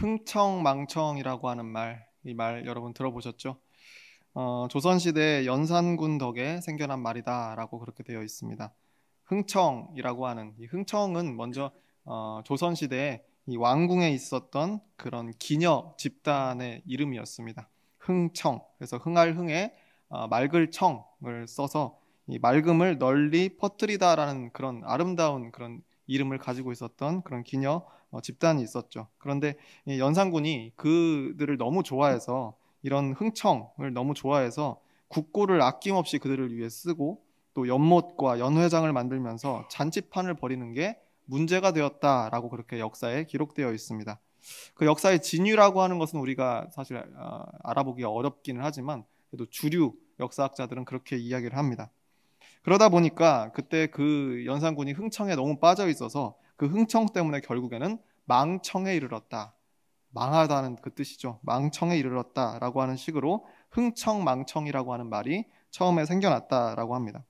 흥청망청이라고 하는 말, 이 말 여러분 들어보셨죠? 조선시대 연산군 덕에 생겨난 말이다라고 그렇게 되어 있습니다. 흥청이라고 하는 이 흥청은 먼저 조선시대에 이 왕궁에 있었던 그런 기녀 집단의 이름이었습니다. 흥청, 그래서 흥할 흥에 맑을 청을 써서 이 맑음을 널리 퍼뜨리다라는 그런 아름다운 그런 이름을 가지고 있었던 그런 기녀 집단이 있었죠. 그런데 이 연산군이 그들을 너무 좋아해서 이런 흥청을 너무 좋아해서 국고를 아낌없이 그들을 위해 쓰고 또 연못과 연회장을 만들면서 잔치판을 벌이는 게 문제가 되었다라고 그렇게 역사에 기록되어 있습니다. 그 역사의 진위라고 하는 것은 우리가 사실 알아보기가 어렵기는 하지만 그래도 주류 역사학자들은 그렇게 이야기를 합니다. 그러다 보니까 그때 그 연산군이 흥청에 너무 빠져 있어서 그 흥청 때문에 결국에는 망청에 이르렀다. 망하다는 그 뜻이죠. 망청에 이르렀다라고 하는 식으로 흥청망청이라고 하는 말이 처음에 생겨났다라고 합니다.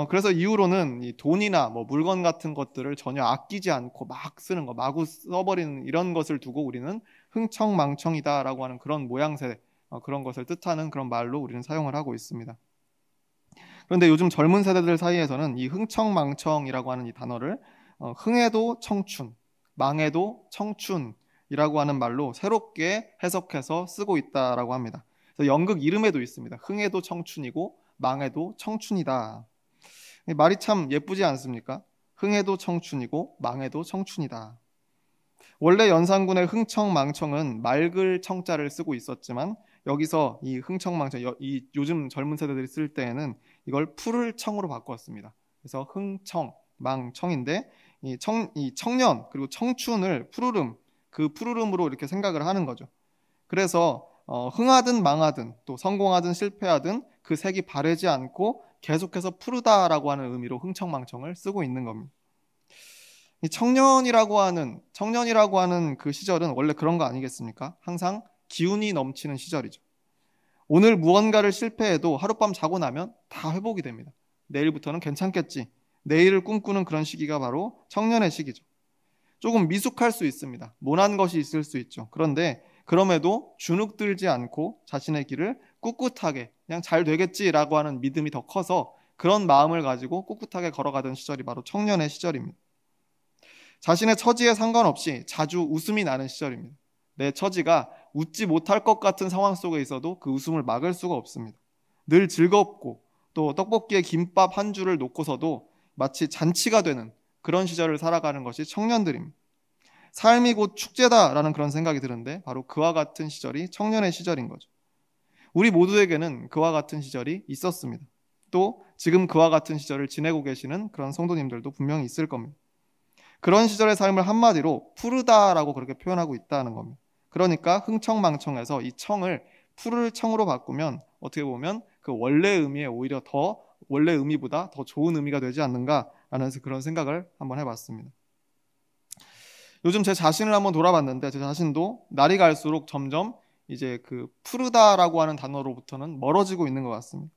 그래서 이후로는 이 돈이나 뭐 물건 같은 것들을 전혀 아끼지 않고 막 쓰는 거, 마구 써버리는 이런 것을 두고 우리는 흥청망청이다라고 하는 그런 모양새, 그런 것을 뜻하는 그런 말로 우리는 사용을 하고 있습니다. 그런데 요즘 젊은 세대들 사이에서는 이 흥청망청이라고 하는 이 단어를 흥에도 청춘, 망에도 청춘이라고 하는 말로 새롭게 해석해서 쓰고 있다라고 합니다. 그래서 연극 이름에도 있습니다. 흥에도 청춘이고 망에도 청춘이다. 이 말이 참 예쁘지 않습니까? 흥에도 청춘이고 망에도 청춘이다. 원래 연산군의 흥청망청은 맑을 청자를 쓰고 있었지만 여기서 이 흥청망청, 이 요즘 젊은 세대들이 쓸 때에는 이걸 푸를 청으로 바꿨습니다. 그래서 흥청망청인데 이 청년 그리고 청춘을 푸르름, 그 푸르름으로 이렇게 생각을 하는 거죠. 그래서 흥하든 망하든 또 성공하든 실패하든 그 색이 바래지 않고 계속해서 푸르다라고 하는 의미로 흥청망청을 쓰고 있는 겁니다. 이 청년이라고 하는 그 시절은 원래 그런 거 아니겠습니까? 항상 기운이 넘치는 시절이죠. 오늘 무언가를 실패해도 하룻밤 자고 나면 다 회복이 됩니다. 내일부터는 괜찮겠지. 내일을 꿈꾸는 그런 시기가 바로 청년의 시기죠. 조금 미숙할 수 있습니다. 모난 것이 있을 수 있죠. 그런데 그럼에도 주눅들지 않고 자신의 길을 꿋꿋하게 그냥 잘 되겠지라고 하는 믿음이 더 커서 그런 마음을 가지고 꿋꿋하게 걸어가던 시절이 바로 청년의 시절입니다. 자신의 처지에 상관없이 자주 웃음이 나는 시절입니다. 내 처지가 웃지 못할 것 같은 상황 속에 있어도 그 웃음을 막을 수가 없습니다. 늘 즐겁고 또 떡볶이에 김밥 한 줄을 놓고서도 마치 잔치가 되는 그런 시절을 살아가는 것이 청년들입니다. 삶이 곧 축제다라는 그런 생각이 드는데 바로 그와 같은 시절이 청년의 시절인 거죠. 우리 모두에게는 그와 같은 시절이 있었습니다. 또 지금 그와 같은 시절을 지내고 계시는 그런 성도님들도 분명히 있을 겁니다. 그런 시절의 삶을 한마디로 푸르다라고 그렇게 표현하고 있다는 겁니다. 그러니까 흥청망청해서 이 청을 푸를 청으로 바꾸면 어떻게 보면 그 원래 의미에 오히려 더 원래 의미보다 더 좋은 의미가 되지 않는가라는 그런 생각을 한번 해봤습니다. 요즘 제 자신을 한번 돌아봤는데 제 자신도 날이 갈수록 점점 이제 그 푸르다라고 하는 단어로부터는 멀어지고 있는 것 같습니다.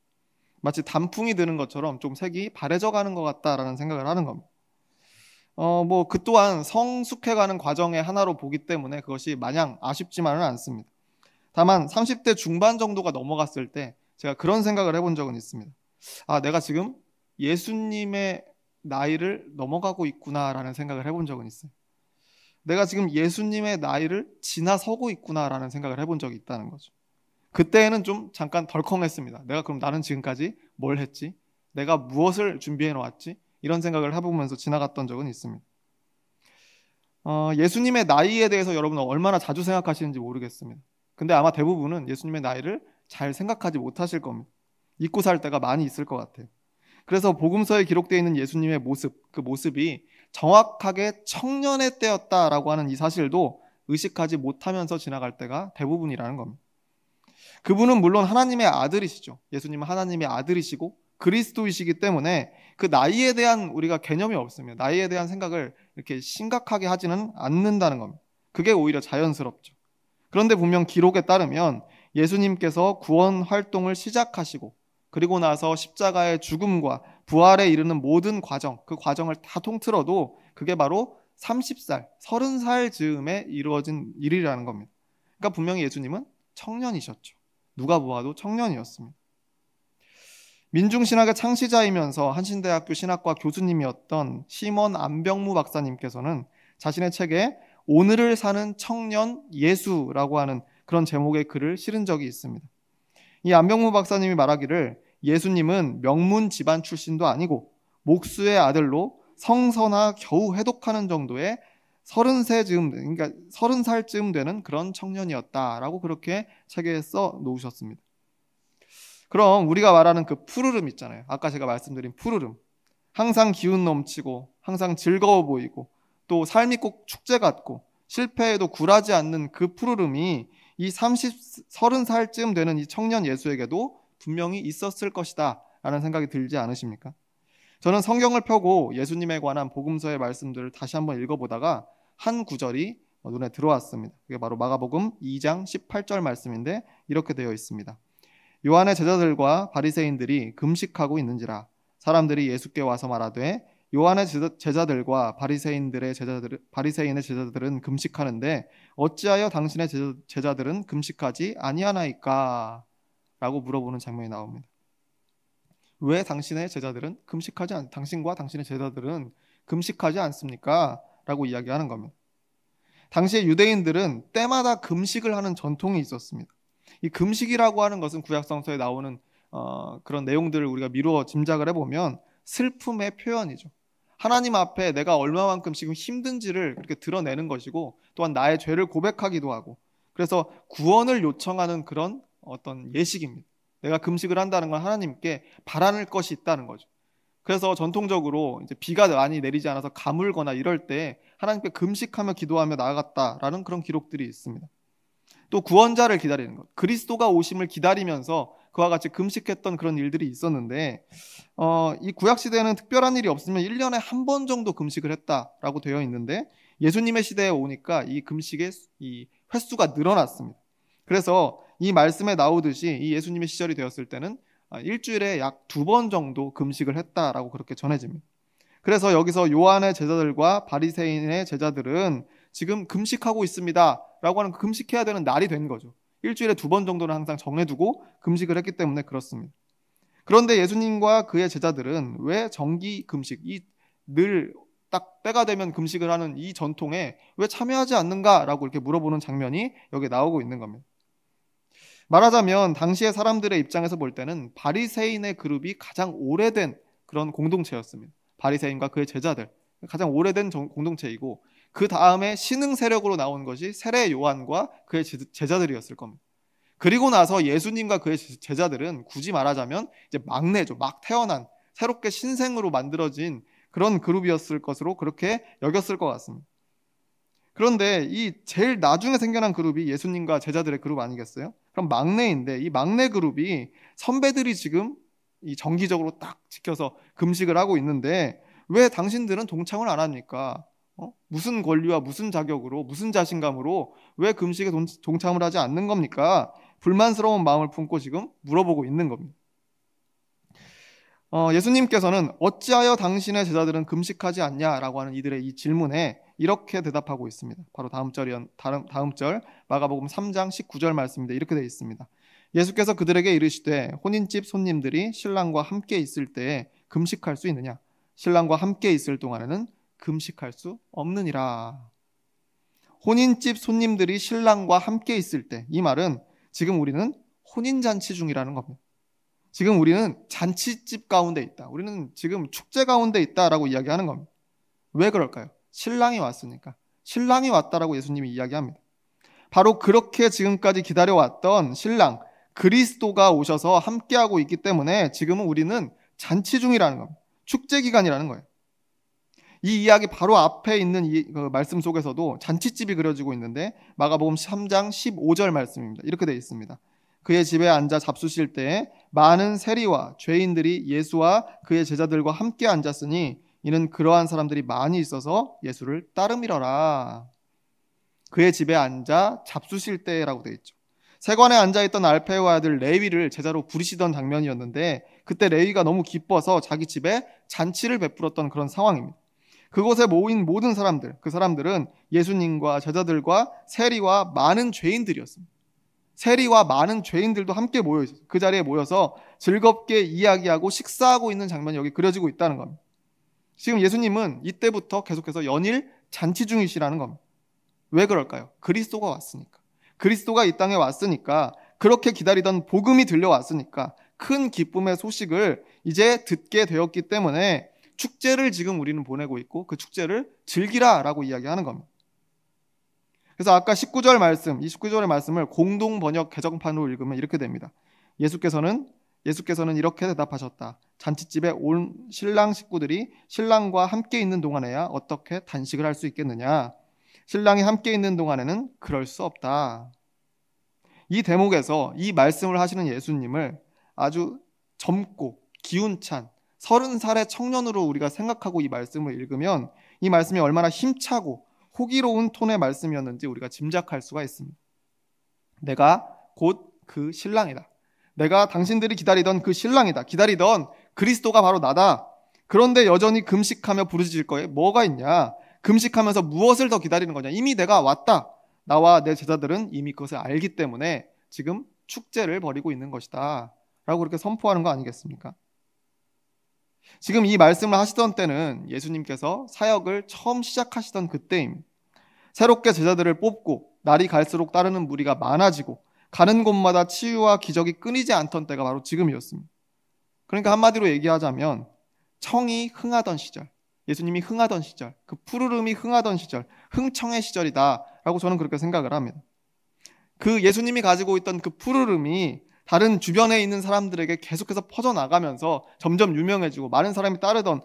마치 단풍이 드는 것처럼 좀 색이 바래져 가는 것 같다라는 생각을 하는 겁니다. 뭐 그 또한 성숙해가는 과정의 하나로 보기 때문에 그것이 마냥 아쉽지만은 않습니다. 다만 30대 중반 정도가 넘어갔을 때 제가 그런 생각을 해본 적은 있습니다. 아, 내가 지금 예수님의 나이를 넘어가고 있구나라는 생각을 해본 적은 있어요. 내가 지금 예수님의 나이를 지나서고 있구나라는 생각을 해본 적이 있다는 거죠. 그때는 좀 잠깐 덜컹했습니다. 내가 그럼 나는 지금까지 뭘 했지? 내가 무엇을 준비해 놓았지? 이런 생각을 해보면서 지나갔던 적은 있습니다. 예수님의 나이에 대해서 여러분은 얼마나 자주 생각하시는지 모르겠습니다. 근데 아마 대부분은 예수님의 나이를 잘 생각하지 못하실 겁니다. 잊고 살 때가 많이 있을 것 같아요. 그래서 복음서에 기록되어 있는 예수님의 모습, 그 모습이 정확하게 청년의 때였다라고 하는 이 사실도 의식하지 못하면서 지나갈 때가 대부분이라는 겁니다. 그분은 물론 하나님의 아들이시죠. 예수님은 하나님의 아들이시고 그리스도이시기 때문에 그 나이에 대한 우리가 개념이 없습니다. 나이에 대한 생각을 이렇게 심각하게 하지는 않는다는 겁니다. 그게 오히려 자연스럽죠. 그런데 분명 기록에 따르면 예수님께서 구원 활동을 시작하시고 그리고 나서 십자가의 죽음과 부활에 이르는 모든 과정, 그 과정을 다 통틀어도 그게 바로 30살, 30살 즈음에 이루어진 일이라는 겁니다. 그러니까 분명히 예수님은 청년이셨죠. 누가 보아도 청년이었습니다. 민중신학의 창시자이면서 한신대학교 신학과 교수님이었던 시몬 안병무 박사님께서는 자신의 책에 오늘을 사는 청년 예수라고 하는 그런 제목의 글을 실은 적이 있습니다. 이 안병무 박사님이 말하기를 예수님은 명문 집안 출신도 아니고 목수의 아들로 성서나 겨우 회독하는 정도의 30살쯤 되는 그런 청년이었다라고 그렇게 책에 써 놓으셨습니다. 그럼 우리가 말하는 그 푸르름 있잖아요. 아까 제가 말씀드린 푸르름. 항상 기운 넘치고 항상 즐거워 보이고 또 삶이 꼭 축제 같고 실패에도 굴하지 않는 그 푸르름이 이 30살쯤 되는 이 청년 예수에게도 분명히 있었을 것이다 라는 생각이 들지 않으십니까? 저는 성경을 펴고 예수님에 관한 복음서의 말씀들을 다시 한번 읽어보다가 한 구절이 눈에 들어왔습니다. 그게 바로 마가복음 2장 18절 말씀인데 이렇게 되어 있습니다. 요한의 제자들과 바리새인들이 금식하고 있는지라 사람들이 예수께 와서 말하되 요한의 제자들과 바리새인의 제자들은 금식하는데 어찌하여 당신의 제자들은 금식하지 아니하나이까? 라고 물어보는 장면이 나옵니다. 왜 당신과 당신의 제자들은 금식하지 않습니까? 라고 이야기하는 겁니다. 당시에 유대인들은 때마다 금식을 하는 전통이 있었습니다. 이 금식이라고 하는 것은 구약성서에 나오는 그런 내용들을 우리가 미루어 짐작을 해보면 슬픔의 표현이죠. 하나님 앞에 내가 얼마만큼 지금 힘든지를 그렇게 드러내는 것이고 또한 나의 죄를 고백하기도 하고 그래서 구원을 요청하는 그런 어떤 예식입니다. 내가 금식을 한다는 건 하나님께 바라는 것이 있다는 거죠. 그래서 전통적으로 이제 비가 많이 내리지 않아서 가물거나 이럴 때 하나님께 금식하며 기도하며 나아갔다라는 그런 기록들이 있습니다. 또 구원자를 기다리는 것, 그리스도가 오심을 기다리면서 그와 같이 금식했던 그런 일들이 있었는데 이 구약시대에는 특별한 일이 없으면 1년에 한 번 정도 금식을 했다라고 되어 있는데 예수님의 시대에 오니까 이 금식의 이 횟수가 늘어났습니다. 그래서 이 말씀에 나오듯이 이 예수님의 시절이 되었을 때는 일주일에 약 2번 정도 금식을 했다라고 그렇게 전해집니다. 그래서 여기서 요한의 제자들과 바리새인의 제자들은 지금 금식하고 있습니다 라고 하는 금식해야 되는 날이 된 거죠. 일주일에 2번 정도는 항상 정해두고 금식을 했기 때문에 그렇습니다. 그런데 예수님과 그의 제자들은 왜 정기 금식, 늘 딱 때가 되면 금식을 하는 이 전통에 왜 참여하지 않는가라고 이렇게 물어보는 장면이 여기 나오고 있는 겁니다. 말하자면 당시의 사람들의 입장에서 볼 때는 바리새인의 그룹이 가장 오래된 그런 공동체였습니다. 바리새인과 그의 제자들, 가장 오래된 공동체이고 그 다음에 신흥 세력으로 나온 것이 세례 요한과 그의 제자들이었을 겁니다. 그리고 나서 예수님과 그의 제자들은 굳이 말하자면 이제 막내죠. 막 태어난 새롭게 신생으로 만들어진 그런 그룹이었을 것으로 그렇게 여겼을 것 같습니다. 그런데 이 제일 나중에 생겨난 그룹이 예수님과 제자들의 그룹 아니겠어요? 그럼 막내인데 이 막내 그룹이 선배들이 지금 이 정기적으로 딱 지켜서 금식을 하고 있는데 왜 당신들은 동참을 안 합니까? 무슨 권리와 무슨 자격으로 무슨 자신감으로 왜 금식에 동참을 하지 않는 겁니까? 불만스러운 마음을 품고 지금 물어보고 있는 겁니다. 예수님께서는 어찌하여 당신의 제자들은 금식하지 않냐라고 하는 이들의 이 질문에 이렇게 대답하고 있습니다. 바로 다음 절 마가복음 3장 19절 말씀인데 이렇게 되어 있습니다. 예수께서 그들에게 이르시되 혼인집 손님들이 신랑과 함께 있을 때에 금식할 수 있느냐? 신랑과 함께 있을 동안에는 금식할 수 없느니라. 혼인집 손님들이 신랑과 함께 있을 때, 이 말은 지금 우리는 혼인잔치 중이라는 겁니다. 지금 우리는 잔치집 가운데 있다. 우리는 지금 축제 가운데 있다라고 이야기하는 겁니다. 왜 그럴까요? 신랑이 왔으니까. 신랑이 왔다라고 예수님이 이야기합니다. 바로 그렇게 지금까지 기다려왔던 신랑 그리스도가 오셔서 함께하고 있기 때문에 지금은 우리는 잔치 중이라는 겁니다. 축제 기간이라는 거예요. 이 이야기 바로 앞에 있는 이 말씀 속에서도 잔치집이 그려지고 있는데 마가복음 3장 15절 말씀입니다. 이렇게 되어 있습니다. 그의 집에 앉아 잡수실 때에 많은 세리와 죄인들이 예수와 그의 제자들과 함께 앉았으니 이는 그러한 사람들이 많이 있어서 예수를 따름이러라. 그의 집에 앉아 잡수실 때라고 되어 있죠. 세관에 앉아있던 알페의 아들 레위를 제자로 부르시던 장면이었는데 그때 레위가 너무 기뻐서 자기 집에 잔치를 베풀었던 그런 상황입니다. 그곳에 모인 모든 사람들, 그 사람들은 예수님과 제자들과 세리와 많은 죄인들이었습니다. 세리와 많은 죄인들도 함께 모여 있어요. 그 자리에 모여서 즐겁게 이야기하고 식사하고 있는 장면이 여기 그려지고 있다는 겁니다. 지금 예수님은 이때부터 계속해서 연일 잔치 중이시라는 겁니다. 왜 그럴까요? 그리스도가 왔으니까. 그리스도가 이 땅에 왔으니까, 그렇게 기다리던 복음이 들려왔으니까, 큰 기쁨의 소식을 이제 듣게 되었기 때문에 축제를 지금 우리는 보내고 있고 그 축제를 즐기라라고 이야기하는 겁니다. 그래서 아까 19절 말씀, 이 19절의 말씀을 공동 번역 개정판으로 읽으면 이렇게 됩니다. 예수께서는 이렇게 대답하셨다. 잔치집에 온 신랑 식구들이 신랑과 함께 있는 동안에야 어떻게 단식을 할 수 있겠느냐? 신랑이 함께 있는 동안에는 그럴 수 없다. 이 대목에서 이 말씀을 하시는 예수님을 아주 젊고 기운찬 30살의 청년으로 우리가 생각하고 이 말씀을 읽으면 이 말씀이 얼마나 힘차고 호기로운 톤의 말씀이었는지 우리가 짐작할 수가 있습니다. 내가 곧 그 신랑이다. 내가 당신들이 기다리던 그 신랑이다. 기다리던 그리스도가 바로 나다. 그런데 여전히 금식하며 부르짖을 거에 뭐가 있냐? 금식하면서 무엇을 더 기다리는 거냐? 이미 내가 왔다. 나와 내 제자들은 이미 그것을 알기 때문에 지금 축제를 벌이고 있는 것이다. 라고 그렇게 선포하는 거 아니겠습니까? 지금 이 말씀을 하시던 때는 예수님께서 사역을 처음 시작하시던 그때입니다. 새롭게 제자들을 뽑고 날이 갈수록 따르는 무리가 많아지고 가는 곳마다 치유와 기적이 끊이지 않던 때가 바로 지금이었습니다. 그러니까 한마디로 얘기하자면 청이 흥하던 시절, 예수님이 흥하던 시절, 그 푸르름이 흥하던 시절, 흥청의 시절이다 라고 저는 그렇게 생각을 합니다. 그 예수님이 가지고 있던 그 푸르름이 다른 주변에 있는 사람들에게 계속해서 퍼져나가면서 점점 유명해지고 많은 사람이 따르던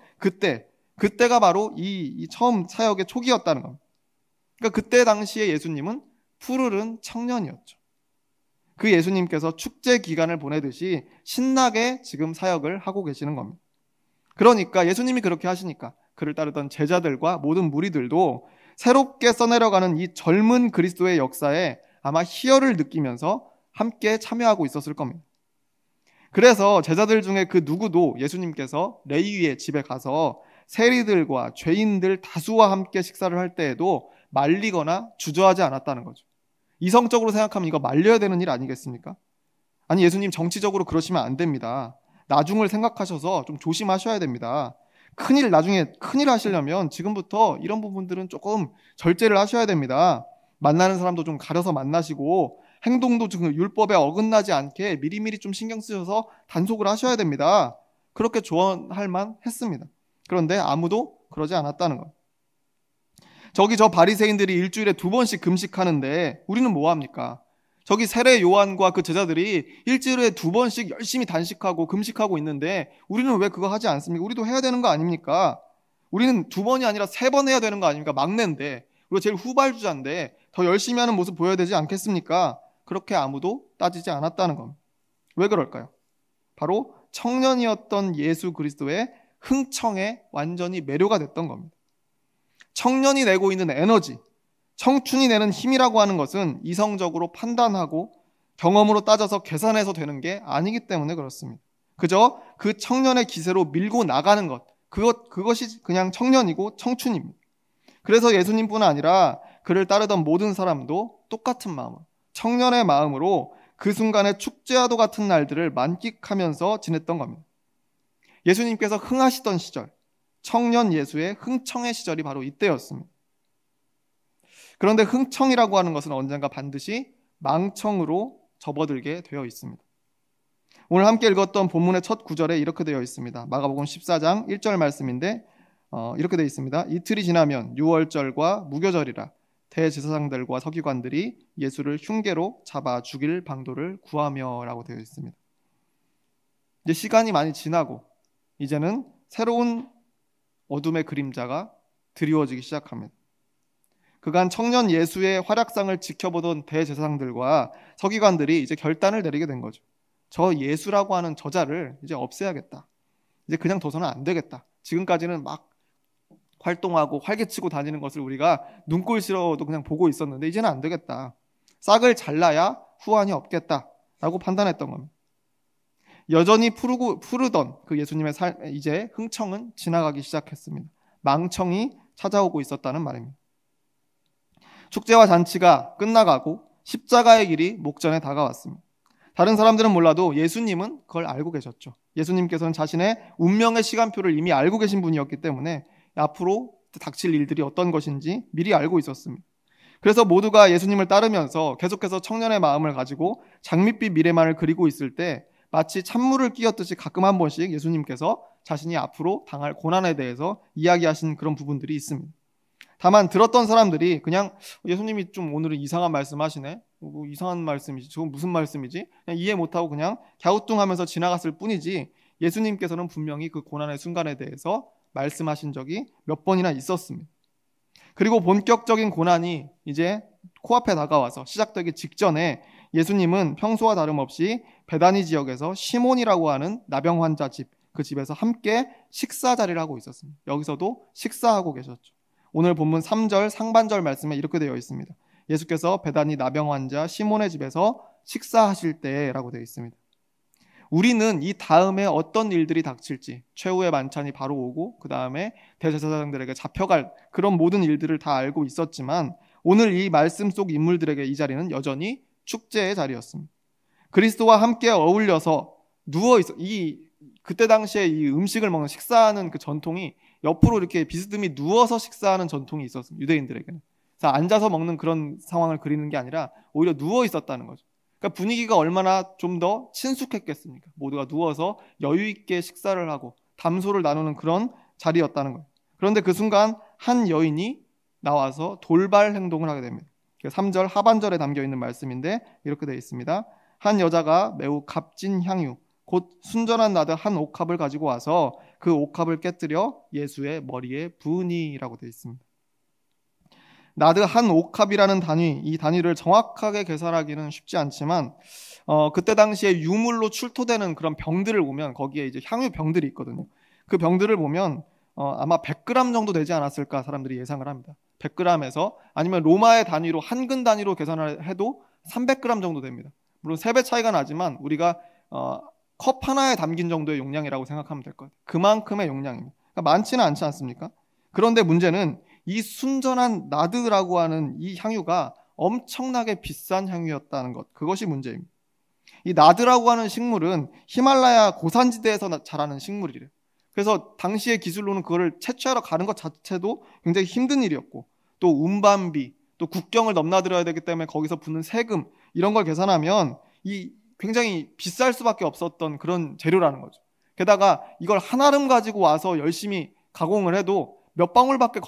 그때가 바로 이 처음 사역의 초기였다는 겁니다. 그러니까 그때 당시에 예수님은 푸르른 청년이었죠. 그 예수님께서 축제 기간을 보내듯이 신나게 지금 사역을 하고 계시는 겁니다. 그러니까 예수님이 그렇게 하시니까 그를 따르던 제자들과 모든 무리들도 새롭게 써내려가는 이 젊은 그리스도의 역사에 아마 희열을 느끼면서 함께 참여하고 있었을 겁니다. 그래서 제자들 중에 그 누구도 예수님께서 레위의 집에 가서 세리들과 죄인들 다수와 함께 식사를 할 때에도 말리거나 주저하지 않았다는 거죠. 이성적으로 생각하면 이거 말려야 되는 일 아니겠습니까? 아니 예수님 정치적으로 그러시면 안 됩니다. 나중을 생각하셔서 좀 조심하셔야 됩니다. 나중에 큰일 하시려면 지금부터 이런 부분들은 조금 절제를 하셔야 됩니다. 만나는 사람도 좀 가려서 만나시고 행동도 지금 율법에 어긋나지 않게 미리미리 좀 신경 쓰셔서 단속을 하셔야 됩니다. 그렇게 조언할 만 했습니다. 그런데 아무도 그러지 않았다는 것. 저기 저 바리새인들이 일주일에 2번씩 금식하는데 우리는 뭐 합니까? 저기 세례 요한과 그 제자들이 일주일에 2번씩 열심히 단식하고 금식하고 있는데 우리는 왜 그거 하지 않습니까? 우리도 해야 되는 거 아닙니까? 우리는 2번이 아니라 3번 해야 되는 거 아닙니까? 막내인데 우리가 제일 후발주자인데 더 열심히 하는 모습 보여야 되지 않겠습니까? 그렇게 아무도 따지지 않았다는 겁니다. 왜 그럴까요? 바로 청년이었던 예수 그리스도의 흥청에 완전히 매료가 됐던 겁니다. 청년이 내고 있는 에너지, 청춘이 내는 힘이라고 하는 것은 이성적으로 판단하고 경험으로 따져서 계산해서 되는 게 아니기 때문에 그렇습니다. 그저 그 청년의 기세로 밀고 나가는 것, 그것이 그냥 청년이고 청춘입니다. 그래서 예수님뿐 아니라 그를 따르던 모든 사람도 똑같은 마음으로, 청년의 마음으로 그 순간의 축제와도 같은 날들을 만끽하면서 지냈던 겁니다. 예수님께서 흥하시던 시절, 청년 예수의 흥청의 시절이 바로 이때였습니다. 그런데 흥청이라고 하는 것은 언젠가 반드시 망청으로 접어들게 되어 있습니다. 오늘 함께 읽었던 본문의 첫 구절에 이렇게 되어 있습니다. 마가복음 14장 1절 말씀인데 이렇게 되어 있습니다. 이틀이 지나면 유월절과 무교절이라 대제사장들과 서기관들이 예수를 흉계로 잡아 죽일 방도를 구하며 라고 되어 있습니다. 이제 시간이 많이 지나고 이제는 새로운 어둠의 그림자가 드리워지기 시작합니다. 그간 청년 예수의 활약상을 지켜보던 대제사장들과 서기관들이 이제 결단을 내리게 된 거죠. 저 예수라고 하는 저자를 이제 없애야겠다. 이제 그냥 둬서는 안 되겠다. 지금까지는 막 활동하고 활개치고 다니는 것을 우리가 눈꼴시러도 그냥 보고 있었는데 이제는 안 되겠다. 싹을 잘라야 후환이 없겠다라고 판단했던 겁니다. 여전히 푸르던 그 예수님의 삶, 이제 흥청은 지나가기 시작했습니다. 망청이 찾아오고 있었다는 말입니다. 축제와 잔치가 끝나가고 십자가의 길이 목전에 다가왔습니다. 다른 사람들은 몰라도 예수님은 그걸 알고 계셨죠. 예수님께서는 자신의 운명의 시간표를 이미 알고 계신 분이었기 때문에 앞으로 닥칠 일들이 어떤 것인지 미리 알고 있었습니다. 그래서 모두가 예수님을 따르면서 계속해서 청년의 마음을 가지고 장밋빛 미래만을 그리고 있을 때 마치 찬물을 끼얹듯이 가끔 한 번씩 예수님께서 자신이 앞으로 당할 고난에 대해서 이야기하신 그런 부분들이 있습니다. 다만 들었던 사람들이 그냥 예수님이 좀 오늘은 이상한 말씀 하시네, 뭐 이상한 말씀이지, 저건 무슨 말씀이지, 그냥 이해 못하고 그냥 갸우뚱하면서 지나갔을 뿐이지 예수님께서는 분명히 그 고난의 순간에 대해서 말씀하신 적이 몇 번이나 있었습니다. 그리고 본격적인 고난이 이제 코앞에 다가와서 시작되기 직전에 예수님은 평소와 다름없이 베다니 지역에서 시몬이라고 하는 나병 환자 집, 그 집에서 함께 식사 자리를 하고 있었습니다. 여기서도 식사하고 계셨죠. 오늘 본문 3절 상반절 말씀에 이렇게 되어 있습니다. 예수께서 베다니 나병 환자 시몬의 집에서 식사하실 때라고 되어 있습니다. 우리는 이 다음에 어떤 일들이 닥칠지, 최후의 만찬이 바로 오고 그 다음에 대제사장들에게 잡혀갈 그런 모든 일들을 다 알고 있었지만 오늘 이 말씀 속 인물들에게 이 자리는 여전히 축제의 자리였습니다. 그리스도와 함께 어울려서 누워있어, 그때 당시에 이 음식을 먹는 식사하는 그 전통이 옆으로 이렇게 비스듬히 누워서 식사하는 전통이 있었습니다. 유대인들에게는. 그래서 앉아서 먹는 그런 상황을 그리는 게 아니라 오히려 누워 있었다는 거죠. 그러니까 분위기가 얼마나 좀 더 친숙했겠습니까? 모두가 누워서 여유 있게 식사를 하고 담소를 나누는 그런 자리였다는 거예요. 그런데 그 순간 한 여인이 나와서 돌발 행동을 하게 됩니다. 3절 하반절에 담겨 있는 말씀인데 이렇게 되어 있습니다. 한 여자가 매우 값진 향유 곧 순전한 나드 한 옥합을 가지고 와서 그 옥합을 깨뜨려 예수의 머리에 부으니라고 되어 있습니다. 나드 한 옥합이라는 단위, 이 단위를 정확하게 계산하기는 쉽지 않지만 그때 당시에 유물로 출토되는 그런 병들을 보면 거기에 이제 향유 병들이 있거든요. 그 병들을 보면 아마 100g 정도 되지 않았을까 사람들이 예상을 합니다. 100g에서 아니면 로마의 단위로 한근 단위로 계산을 해도 300g 정도 됩니다. 물론 3배 차이가 나지만 우리가 컵 하나에 담긴 정도의 용량이라고 생각하면 될 것 같아요. 그만큼의 용량입니다. 그러니까 많지는 않지 않습니까? 그런데 문제는 이 순전한 나드라고 하는 이 향유가 엄청나게 비싼 향유였다는 것, 그것이 문제입니다. 이 나드라고 하는 식물은 히말라야 고산지대에서 자라는 식물이래요. 그래서 당시의 기술로는 그거를 채취하러 가는 것 자체도 굉장히 힘든 일이었고 또 운반비, 또 국경을 넘나들어야 되기 때문에 거기서 붙는 세금 이런 걸 계산하면 이 굉장히 비쌀 수밖에 없었던 그런 재료라는 거죠. 게다가 이걸 한아름 가지고 와서 열심히 가공을 해도 몇 방울밖에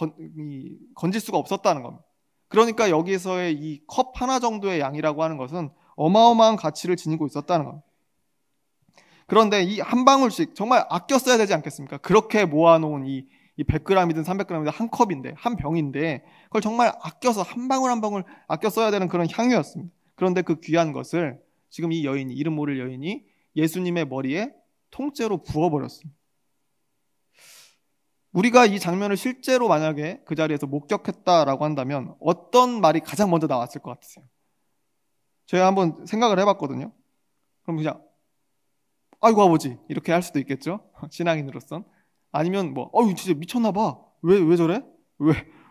건질 수가 없었다는 겁니다. 그러니까 여기에서의 이 컵 하나 정도의 양이라고 하는 것은 어마어마한 가치를 지니고 있었다는 겁니다. 그런데 이 한 방울씩 정말 아껴 써야 되지 않겠습니까? 그렇게 모아놓은 이 100g이든 300g이든 한 컵인데, 한 병인데 그걸 정말 아껴서 한 방울 한 방울 아껴 써야 되는 그런 향유였습니다. 그런데 그 귀한 것을 지금 이 여인이, 이름 모를 여인이 예수님의 머리에 통째로 부어버렸습니다. 우리가 이 장면을 실제로 만약에 그 자리에서 목격했다라고 한다면 어떤 말이 가장 먼저 나왔을 것 같으세요? 제가 한번 생각을 해봤거든요. 그럼 그냥 아이고 아버지 이렇게 할 수도 있겠죠. 신앙인으로선. 아니면 뭐 진짜 미쳤나 봐. 왜 저래?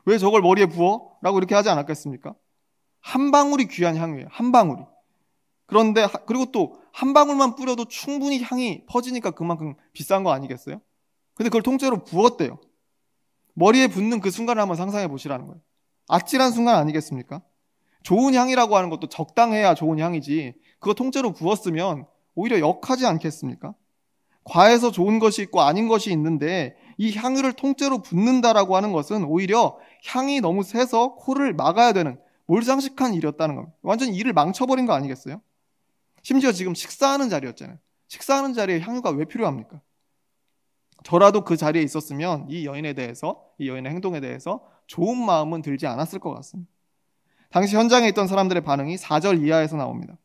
왜 저걸 머리에 부어? 라고 이렇게 하지 않았겠습니까? 한 방울이 귀한 향이에요. 한 방울이. 그런데 그리고 또 한 방울만 뿌려도 충분히 향이 퍼지니까 그만큼 비싼 거 아니겠어요? 근데 그걸 통째로 부었대요. 머리에 붓는 그 순간을 한번 상상해 보시라는 거예요. 아찔한 순간 아니겠습니까? 좋은 향이라고 하는 것도 적당해야 좋은 향이지 그거 통째로 부었으면 오히려 역하지 않겠습니까? 과해서 좋은 것이 있고 아닌 것이 있는데 이 향유를 통째로 붓는다라고 하는 것은 오히려 향이 너무 세서 코를 막아야 되는 몰상식한 일이었다는 겁니다. 완전히 일을 망쳐버린 거 아니겠어요? 심지어 지금 식사하는 자리였잖아요. 식사하는 자리에 향유가 왜 필요합니까? 저라도 그 자리에 있었으면 이 여인의 행동에 대해서 좋은 마음은 들지 않았을 것 같습니다. 당시 현장에 있던 사람들의 반응이 4절 이하에서 나옵니다.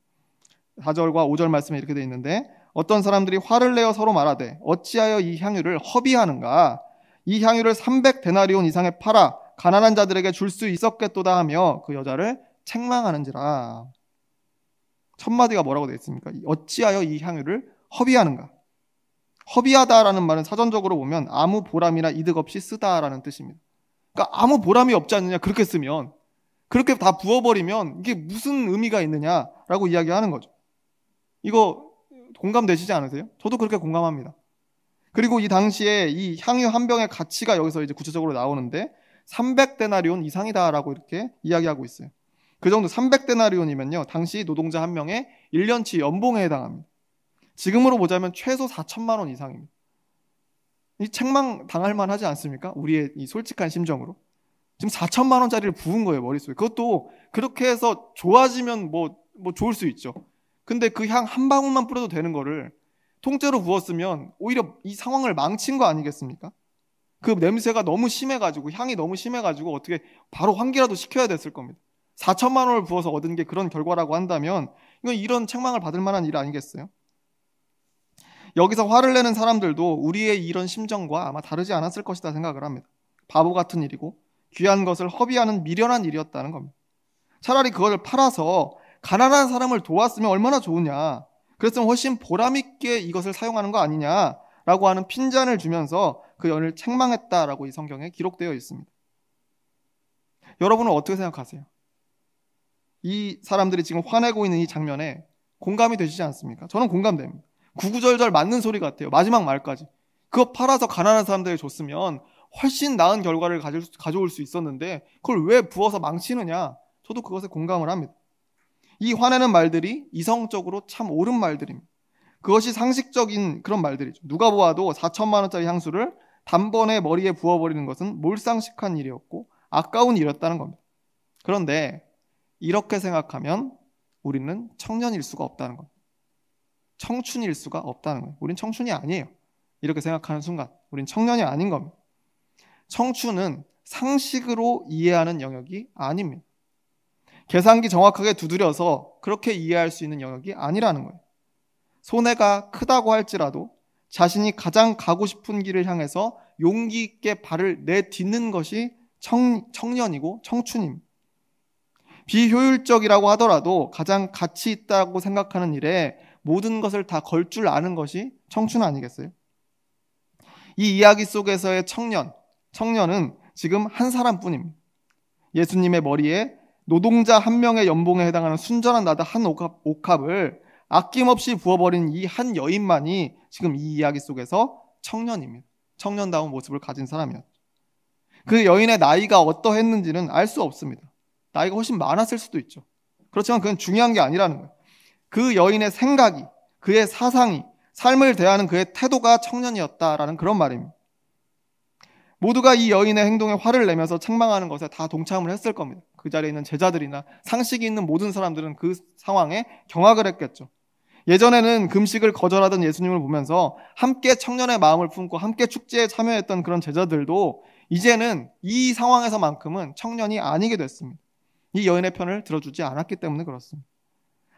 4절과 5절 말씀에 이렇게 되어 있는데 어떤 사람들이 화를 내어 서로 말하되 어찌하여 이 향유를 허비하는가? 이 향유를 300데나리온 이상에 팔아 가난한 자들에게 줄 수 있었겠도다 하며 그 여자를 책망하는지라. 첫 마디가 뭐라고 되어 있습니까? 어찌하여 이 향유를 허비하는가? 허비하다라는 말은 사전적으로 보면 아무 보람이나 이득 없이 쓰다라는 뜻입니다. 그러니까 아무 보람이 없지 않느냐, 그렇게 쓰면, 그렇게 다 부어버리면 이게 무슨 의미가 있느냐라고 이야기하는 거죠. 이거 공감되시지 않으세요? 저도 그렇게 공감합니다. 그리고 이 당시에 이 향유 한 병의 가치가 여기서 이제 구체적으로 나오는데 300데나리온 이상이다라고 이렇게 이야기하고 있어요. 그 정도 300데나리온이면요, 당시 노동자 한 명의 1년치 연봉에 해당합니다. 지금으로 보자면 최소 4천만 원 이상입니다. 이 책망 당할 만하지 않습니까? 우리의 이 솔직한 심정으로. 지금 4천만 원짜리를 부은 거예요, 머릿속에. 그것도 그렇게 해서 좋아지면 뭐 좋을 수 있죠. 근데 그 향 한 방울만 뿌려도 되는 거를 통째로 부었으면 오히려 이 상황을 망친 거 아니겠습니까? 그 냄새가 너무 심해가지고, 향이 너무 심해가지고 어떻게 바로 환기라도 시켜야 됐을 겁니다. 4천만 원을 부어서 얻은 게 그런 결과라고 한다면 이건 이런 책망을 받을 만한 일 아니겠어요? 여기서 화를 내는 사람들도 우리의 이런 심정과 아마 다르지 않았을 것이다 생각을 합니다. 바보 같은 일이고 귀한 것을 허비하는 미련한 일이었다는 겁니다. 차라리 그걸 팔아서 가난한 사람을 도왔으면 얼마나 좋으냐, 그랬으면 훨씬 보람있게 이것을 사용하는 거 아니냐라고 하는 핀잔을 주면서 그 연을 책망했다라고 이 성경에 기록되어 있습니다. 여러분은 어떻게 생각하세요? 이 사람들이 지금 화내고 있는 이 장면에 공감이 되시지 않습니까? 저는 공감됩니다. 구구절절 맞는 소리 같아요. 마지막 말까지. 그거 팔아서 가난한 사람들에게 줬으면 훨씬 나은 결과를 가져올 수 있었는데 그걸 왜 부어서 망치느냐? 저도 그것에 공감을 합니다. 이 화내는 말들이 이성적으로 참 옳은 말들입니다. 그것이 상식적인 그런 말들이죠. 누가 보아도 4천만 원짜리 향수를 단번에 머리에 부어버리는 것은 몰상식한 일이었고 아까운 일이었다는 겁니다. 그런데 이렇게 생각하면 우리는 청년일 수가 없다는 겁니다. 청춘일 수가 없다는 거예요. 우린 청춘이 아니에요. 이렇게 생각하는 순간 우린 청년이 아닌 겁니다. 청춘은 상식으로 이해하는 영역이 아닙니다. 계산기 정확하게 두드려서 그렇게 이해할 수 있는 영역이 아니라는 거예요. 손해가 크다고 할지라도 자신이 가장 가고 싶은 길을 향해서 용기 있게 발을 내딛는 것이 청년이고 청춘입니다. 비효율적이라고 하더라도 가장 가치 있다고 생각하는 일에 모든 것을 다 걸 줄 아는 것이 청춘 아니겠어요? 이 이야기 속에서의 청년은 지금 한 사람뿐입니다. 예수님의 머리에 노동자 한 명의 연봉에 해당하는 순전한 나드 한 옥합을 아낌없이 부어버린 이 한 여인만이 지금 이 이야기 속에서 청년입니다. 청년다운 모습을 가진 사람이었죠. 그 여인의 나이가 어떠했는지는 알 수 없습니다. 나이가 훨씬 많았을 수도 있죠. 그렇지만 그건 중요한 게 아니라는 거예요. 그 여인의 생각이, 그의 사상이, 삶을 대하는 그의 태도가 청년이었다라는 그런 말입니다. 모두가 이 여인의 행동에 화를 내면서 책망하는 것에 다 동참을 했을 겁니다. 그 자리에 있는 제자들이나 상식이 있는 모든 사람들은 그 상황에 경악을 했겠죠. 예전에는 금식을 거절하던 예수님을 보면서 함께 청년의 마음을 품고 함께 축제에 참여했던 그런 제자들도 이제는 이 상황에서만큼은 청년이 아니게 됐습니다. 이 여인의 편을 들어주지 않았기 때문에 그렇습니다.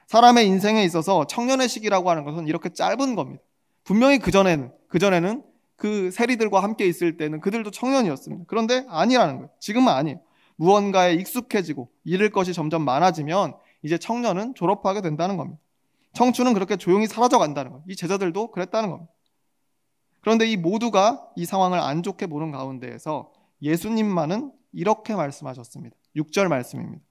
사람의 인생에 있어서 청년의 시기라고 하는 것은 이렇게 짧은 겁니다. 분명히 그전에는 그 세리들과 함께 있을 때는 그들도 청년이었습니다. 그런데 아니라는 거예요. 지금은 아니에요. 무언가에 익숙해지고 잃을 것이 점점 많아지면 이제 청년은 졸업하게 된다는 겁니다. 청춘은 그렇게 조용히 사라져 간다는 거예요. 이 제자들도 그랬다는 겁니다. 그런데 이 모두가 이 상황을 안 좋게 보는 가운데에서 예수님만은 이렇게 말씀하셨습니다. 6절 말씀입니다.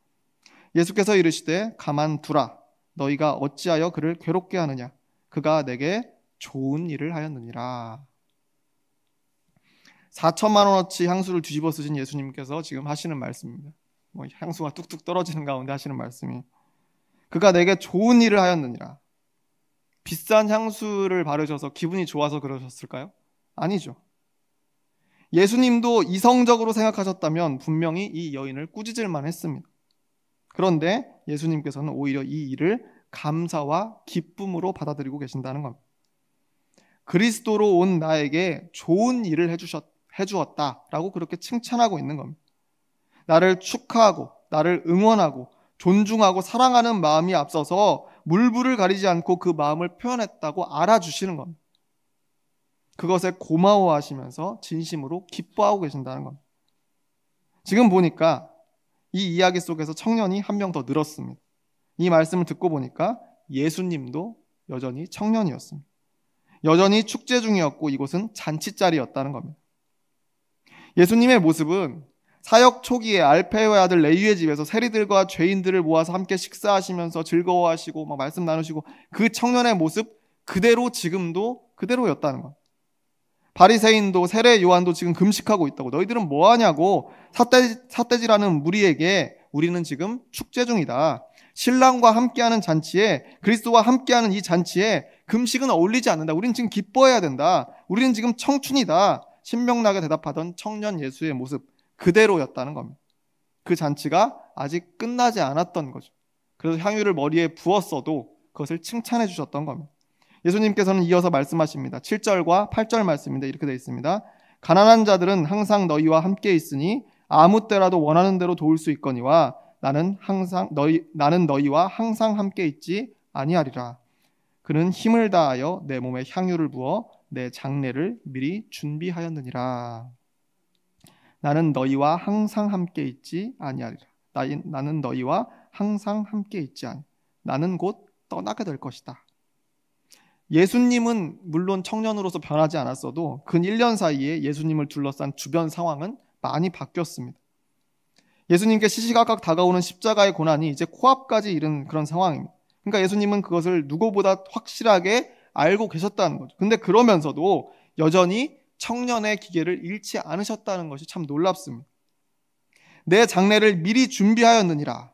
예수께서 이르시되 가만두라. 너희가 어찌하여 그를 괴롭게 하느냐. 그가 내게 좋은 일을 하였느니라. 4천만 원어치 향수를 뒤집어 쓰신 예수님께서 지금 하시는 말씀입니다. 향수가 뚝뚝 떨어지는 가운데 하시는 말씀이 그가 내게 좋은 일을 하였느니라. 비싼 향수를 바르셔서 기분이 좋아서 그러셨을까요? 아니죠. 예수님도 이성적으로 생각하셨다면 분명히 이 여인을 꾸짖을만 했습니다. 그런데 예수님께서는 오히려 이 일을 감사와 기쁨으로 받아들이고 계신다는 겁니다. 그리스도로 온 나에게 좋은 일을 해주었다라고 그렇게 칭찬하고 있는 겁니다. 나를 축하하고 나를 응원하고 존중하고 사랑하는 마음이 앞서서 물불을 가리지 않고 그 마음을 표현했다고 알아주시는 겁니다. 그것에 고마워하시면서 진심으로 기뻐하고 계신다는 겁니다. 지금 보니까 이 이야기 속에서 청년이 한 명 더 늘었습니다. 이 말씀을 듣고 보니까 예수님도 여전히 청년이었습니다. 여전히 축제 중이었고 이곳은 잔치자리였다는 겁니다. 예수님의 모습은 사역 초기에 알페오의 아들 레위의 집에서 세리들과 죄인들을 모아서 함께 식사하시면서 즐거워하시고 막 말씀 나누시고 그 청년의 모습 그대로 지금도 그대로였다는 것. 바리새인도 세례 요한도 지금 금식하고 있다고. 너희들은 뭐 하냐고. 삿대질하는 무리에게 우리는 지금 축제 중이다. 신랑과 함께하는 잔치에, 그리스도와 함께하는 이 잔치에 금식은 어울리지 않는다. 우리는 지금 기뻐해야 된다. 우리는 지금 청춘이다. 신명나게 대답하던 청년 예수의 모습 그대로였다는 겁니다. 그 잔치가 아직 끝나지 않았던 거죠. 그래서 향유를 머리에 부었어도 그것을 칭찬해 주셨던 겁니다. 예수님께서는 이어서 말씀하십니다. 7절과 8절 말씀인데 이렇게 되어 있습니다. 가난한 자들은 항상 너희와 함께 있으니 아무 때라도 원하는 대로 도울 수 있거니와 나는 너희와 항상 함께 있지 아니하리라. 그는 힘을 다하여 내 몸에 향유를 부어 내 장례를 미리 준비하였느니라. 나는 너희와 항상 함께 있지 아니하리라. 나는 너희와 항상 함께 있지 아니. 나는 곧 떠나게 될 것이다. 예수님은 물론 청년으로서 변하지 않았어도 근 1년 사이에 예수님을 둘러싼 주변 상황은 많이 바뀌었습니다. 예수님께 시시각각 다가오는 십자가의 고난이 이제 코앞까지 이른 그런 상황입니다. 그러니까 예수님은 그것을 누구보다 확실하게 알고 계셨다는 거죠. 근데 그러면서도 여전히 청년의 기계를 잃지 않으셨다는 것이 참 놀랍습니다. 내 장례를 미리 준비하였느니라.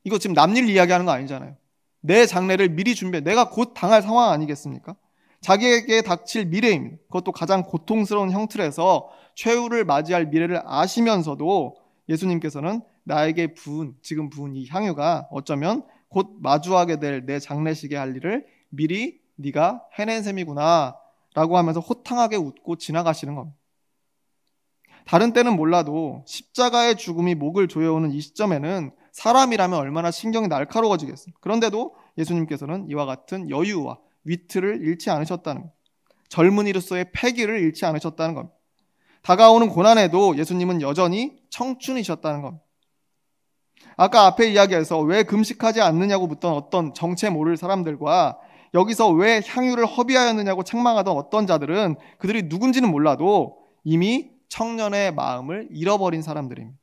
이거 지금 남일 이야기하는 거 아니잖아요. 내 장례를 미리 준비해. 내가 곧 당할 상황 아니겠습니까? 자기에게 닥칠 미래입니다. 그것도 가장 고통스러운 형틀에서 최후를 맞이할 미래를 아시면서도 예수님께서는 나에게 지금 부은 이 향유가 어쩌면 곧 마주하게 될 내 장례식에 할 일을 미리 네가 해낸 셈이구나 라고 하면서 호탕하게 웃고 지나가시는 겁니다. 다른 때는 몰라도 십자가의 죽음이 목을 조여오는 이 시점에는 사람이라면 얼마나 신경이 날카로워지겠습니까? 그런데도 예수님께서는 이와 같은 여유와 위트를 잃지 않으셨다는 겁니다. 젊은이로서의 패기를 잃지 않으셨다는 겁니다. 다가오는 고난에도 예수님은 여전히 청춘이셨다는 겁니다. 아까 앞에 이야기에서 왜 금식하지 않느냐고 묻던 어떤 정체 모를 사람들과 여기서 왜 향유를 허비하였느냐고 책망하던 어떤 자들은 그들이 누군지는 몰라도 이미 청년의 마음을 잃어버린 사람들입니다.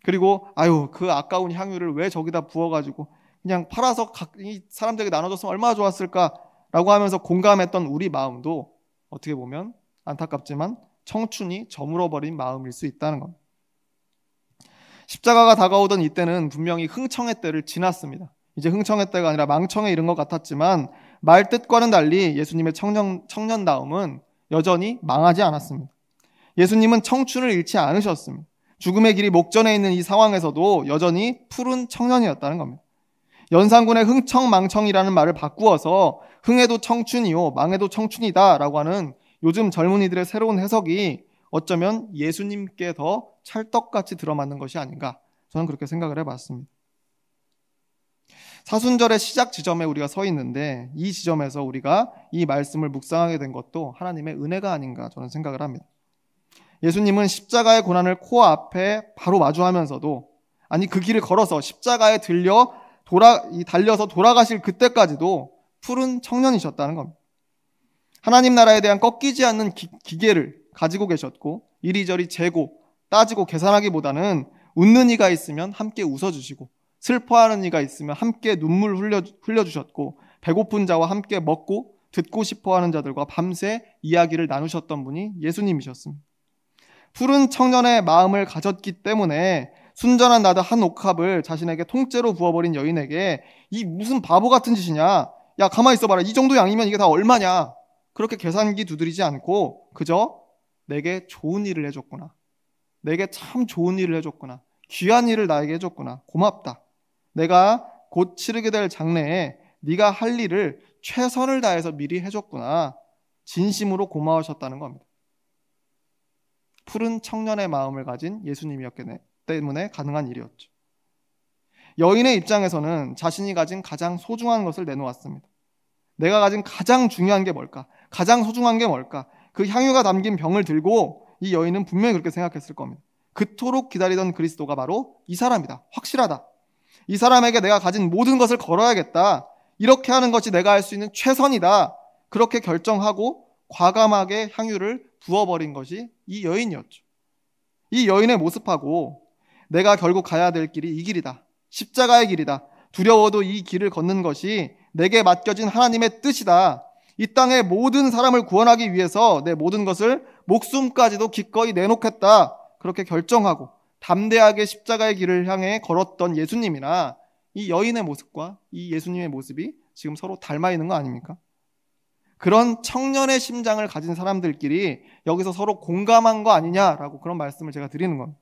그리고 그 아까운 향유를 왜 저기다 부어가지고 그냥 팔아서 이 사람들에게 나눠줬으면 얼마나 좋았을까라고 하면서 공감했던 우리 마음도 어떻게 보면 안타깝지만 청춘이 저물어버린 마음일 수 있다는 겁니다. 십자가가 다가오던 이때는 분명히 흥청의 때를 지났습니다. 이제 흥청의 때가 아니라 망청에 이른 것 같았지만 말 뜻과는 달리 예수님의 청년다움은 여전히 망하지 않았습니다. 예수님은 청춘을 잃지 않으셨습니다. 죽음의 길이 목전에 있는 이 상황에서도 여전히 푸른 청년이었다는 겁니다. 연산군의 흥청망청이라는 말을 바꾸어서 흥에도 청춘이요 망에도 청춘이다 라고 하는 요즘 젊은이들의 새로운 해석이 어쩌면 예수님께 더 찰떡같이 들어맞는 것이 아닌가, 저는 그렇게 생각을 해봤습니다. 사순절의 시작 지점에 우리가 서 있는데 이 지점에서 우리가 이 말씀을 묵상하게 된 것도 하나님의 은혜가 아닌가 저는 생각을 합니다. 예수님은 십자가의 고난을 코앞에 바로 마주하면서도 그 길을 걸어서 십자가에 달려서 돌아가실 그때까지도 푸른 청년이셨다는 겁니다. 하나님 나라에 대한 꺾이지 않는 기계를 가지고 계셨고 이리저리 재고 따지고 계산하기보다는 웃는 이가 있으면 함께 웃어주시고 슬퍼하는 이가 있으면 함께 눈물 흘려주셨고 배고픈 자와 함께 먹고 듣고 싶어하는 자들과 밤새 이야기를 나누셨던 분이 예수님이셨습니다. 푸른 청년의 마음을 가졌기 때문에 순전한 나드 한 옥합을 자신에게 통째로 부어버린 여인에게 이 무슨 바보 같은 짓이냐, 야 가만히 있어봐라, 이 정도 양이면 이게 다 얼마냐, 그렇게 계산기 두드리지 않고 그저 내게 좋은 일을 해줬구나, 내게 참 좋은 일을 해줬구나, 귀한 일을 나에게 해줬구나, 고맙다, 내가 곧 치르게 될 장래에 네가 할 일을 최선을 다해서 미리 해줬구나, 진심으로 고마우셨다는 겁니다. 푸른 청년의 마음을 가진 예수님이었기 때문에 가능한 일이었죠. 여인의 입장에서는 자신이 가진 가장 소중한 것을 내놓았습니다. 내가 가진 가장 중요한 게 뭘까? 가장 소중한 게 뭘까? 그 향유가 담긴 병을 들고 이 여인은 분명히 그렇게 생각했을 겁니다. 그토록 기다리던 그리스도가 바로 이 사람이다. 확실하다. 이 사람에게 내가 가진 모든 것을 걸어야겠다. 이렇게 하는 것이 내가 할 수 있는 최선이다. 그렇게 결정하고 과감하게 향유를 부어버린 것이 이 여인이었죠. 이 여인의 모습하고 내가 결국 가야 될 길이 이 길이다. 십자가의 길이다. 두려워도 이 길을 걷는 것이 내게 맡겨진 하나님의 뜻이다. 이 땅의 모든 사람을 구원하기 위해서 내 모든 것을 목숨까지도 기꺼이 내놓겠다. 그렇게 결정하고 담대하게 십자가의 길을 향해 걸었던 예수님이나 이 여인의 모습과 이 예수님의 모습이 지금 서로 닮아 있는 거 아닙니까? 그런 청년의 심장을 가진 사람들끼리 여기서 서로 공감한 거 아니냐라고 그런 말씀을 제가 드리는 겁니다.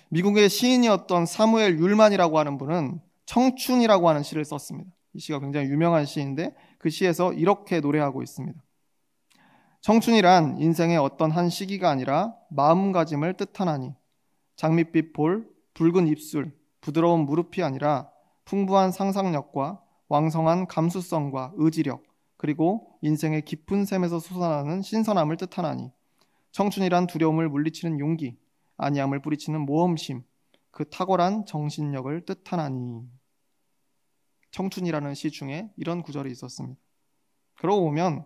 미국의 시인이었던 사무엘 율만이라고 하는 분은 청춘이라고 하는 시를 썼습니다. 이 시가 굉장히 유명한 시인데 그 시에서 이렇게 노래하고 있습니다. 청춘이란 인생의 어떤 한 시기가 아니라 마음가짐을 뜻하나니 장밋빛 볼, 붉은 입술, 부드러운 무릎이 아니라 풍부한 상상력과 왕성한 감수성과 의지력, 그리고 인생의 깊은 샘에서 솟아나는 신선함을 뜻하나니 청춘이란 두려움을 물리치는 용기, 안이함을 뿌리치는 모험심, 그 탁월한 정신력을 뜻하나니. 청춘이라는 시 중에 이런 구절이 있었습니다. 그러고 보면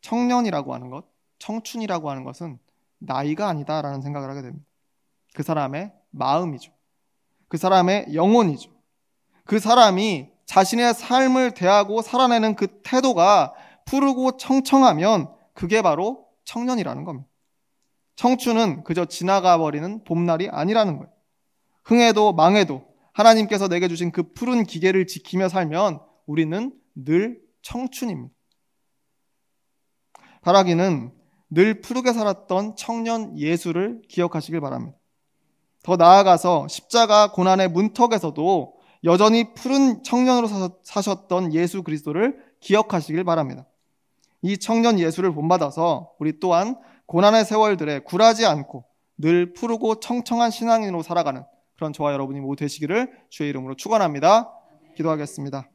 청년이라고 하는 것, 청춘이라고 하는 것은 나이가 아니다라는 생각을 하게 됩니다. 그 사람의 마음이죠. 그 사람의 영혼이죠. 그 사람이 자신의 삶을 대하고 살아내는 그 태도가 푸르고 청청하면 그게 바로 청년이라는 겁니다. 청춘은 그저 지나가 버리는 봄날이 아니라는 거예요. 흥해도 망해도 하나님께서 내게 주신 그 푸른 기계를 지키며 살면 우리는 늘 청춘입니다. 바라기는 늘 푸르게 살았던 청년 예수를 기억하시길 바랍니다. 더 나아가서 십자가 고난의 문턱에서도 여전히 푸른 청년으로 사셨던 예수 그리스도를 기억하시길 바랍니다. 이 청년 예수를 본받아서 우리 또한 고난의 세월들에 굴하지 않고 늘 푸르고 청청한 신앙인으로 살아가는 그런 저와 여러분이 모두 되시기를 주의 이름으로 축원합니다. 기도하겠습니다.